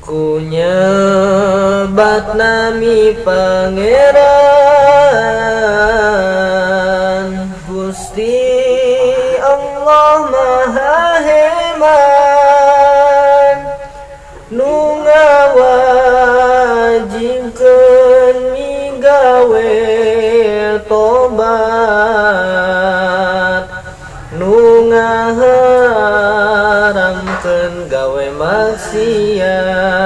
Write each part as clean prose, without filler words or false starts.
ku nyebat nami Pangeran Gusti Allah Maha Heman nu ngawajibkeun migawe tobat nu ngaharamkeun gawe maksiat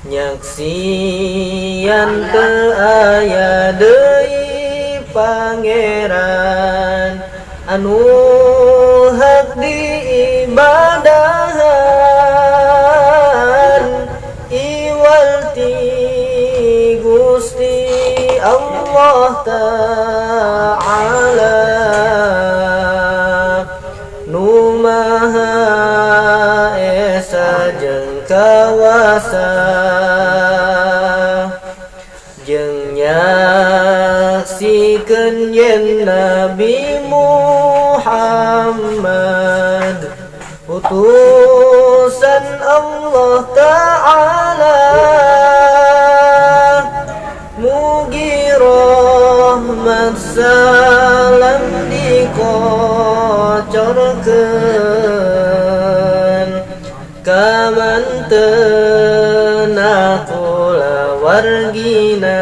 nyaksian teu aya deui Pangeran anu hak diibadahan iwalti Gusti Allah Ta'ala nu maha esa jeung kawasa jeung nyaksikeun yen Nabi Muhammad utusan Allah Ta'ala mugi rahmat salam dikocorkeun ka manteuna kulawargina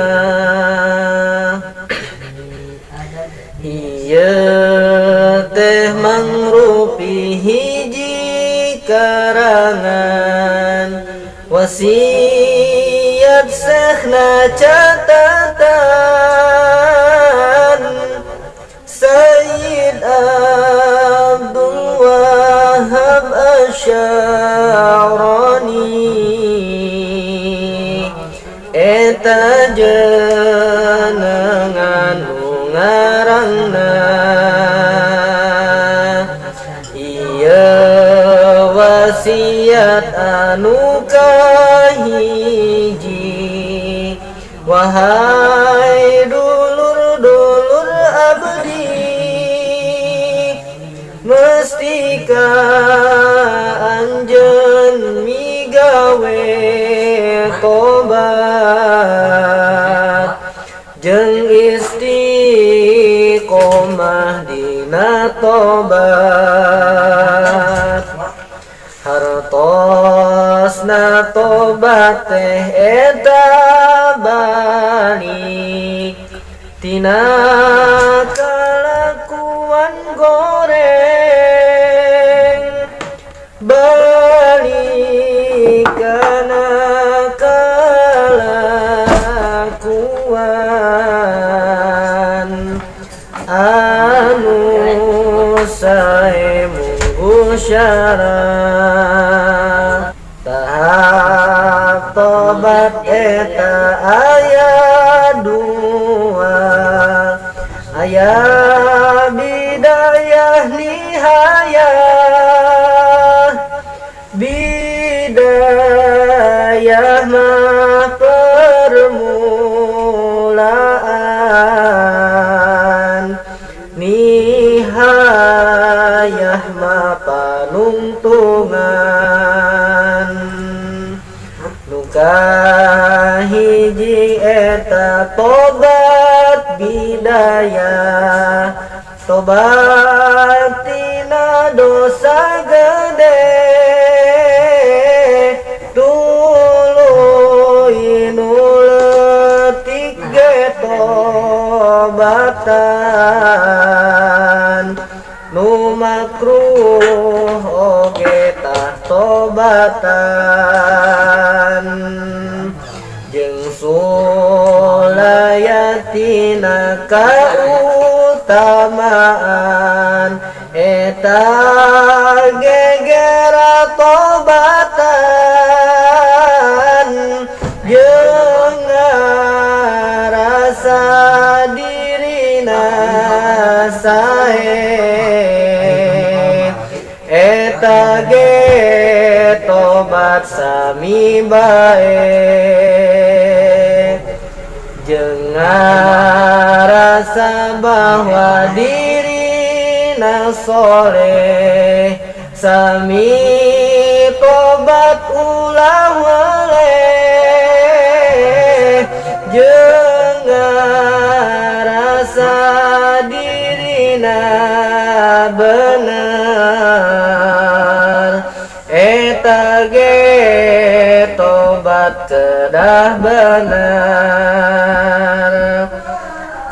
ieu teh mangrupi hiji karangan wasiat Syekhna catatan Sayyid Abdul Wahab Asy'arani eta jenengan nu ngarangna ieu wasiat anu kahiji wahai dulur-dulur abdi mestika anjeun migawe tobat jeung istiqomah dina tobat hartosna tobat teh eta balik tina kalakuan goreng balik kana kalakuan anu sae munggu syarat tahap tobat eta aya dua aya bidayah nihayah bidayah mah permulaan nihayah mah panungtungan nuka hiji eta tobat bidayah tobat tina dosa gede tuluy nu leutik ge tobatan nu makruh oge tah tobatan jeung sulayatina kautamaan eta gegera tobatan jeung ngarasa dirina sae eta ge tobat sami bae jeung ngarasa bahwa dirina soleh sami tobat tobat ulah weleh jeung ngarasa dirina bener eta ge tobat kedah bener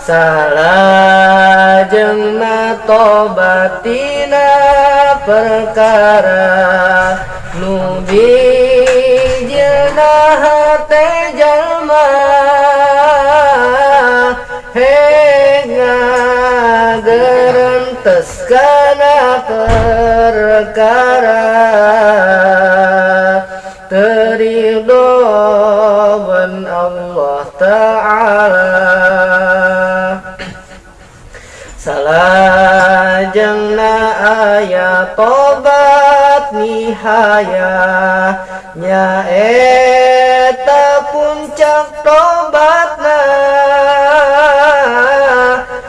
salah jeung tobat tina perkara nu bijilna hate jalma ngageurentes kana perkara teridoan Allah Ta'ala salajengna aya tobat nihaya nyaeta puncak tobatna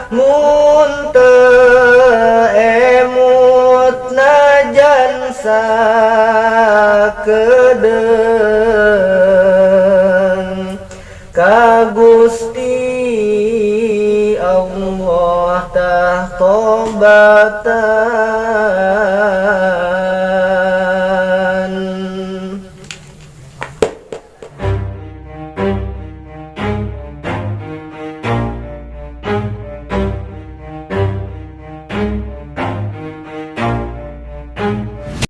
mun teu emut najan sakedeung ka Gusti Allah tah tobatan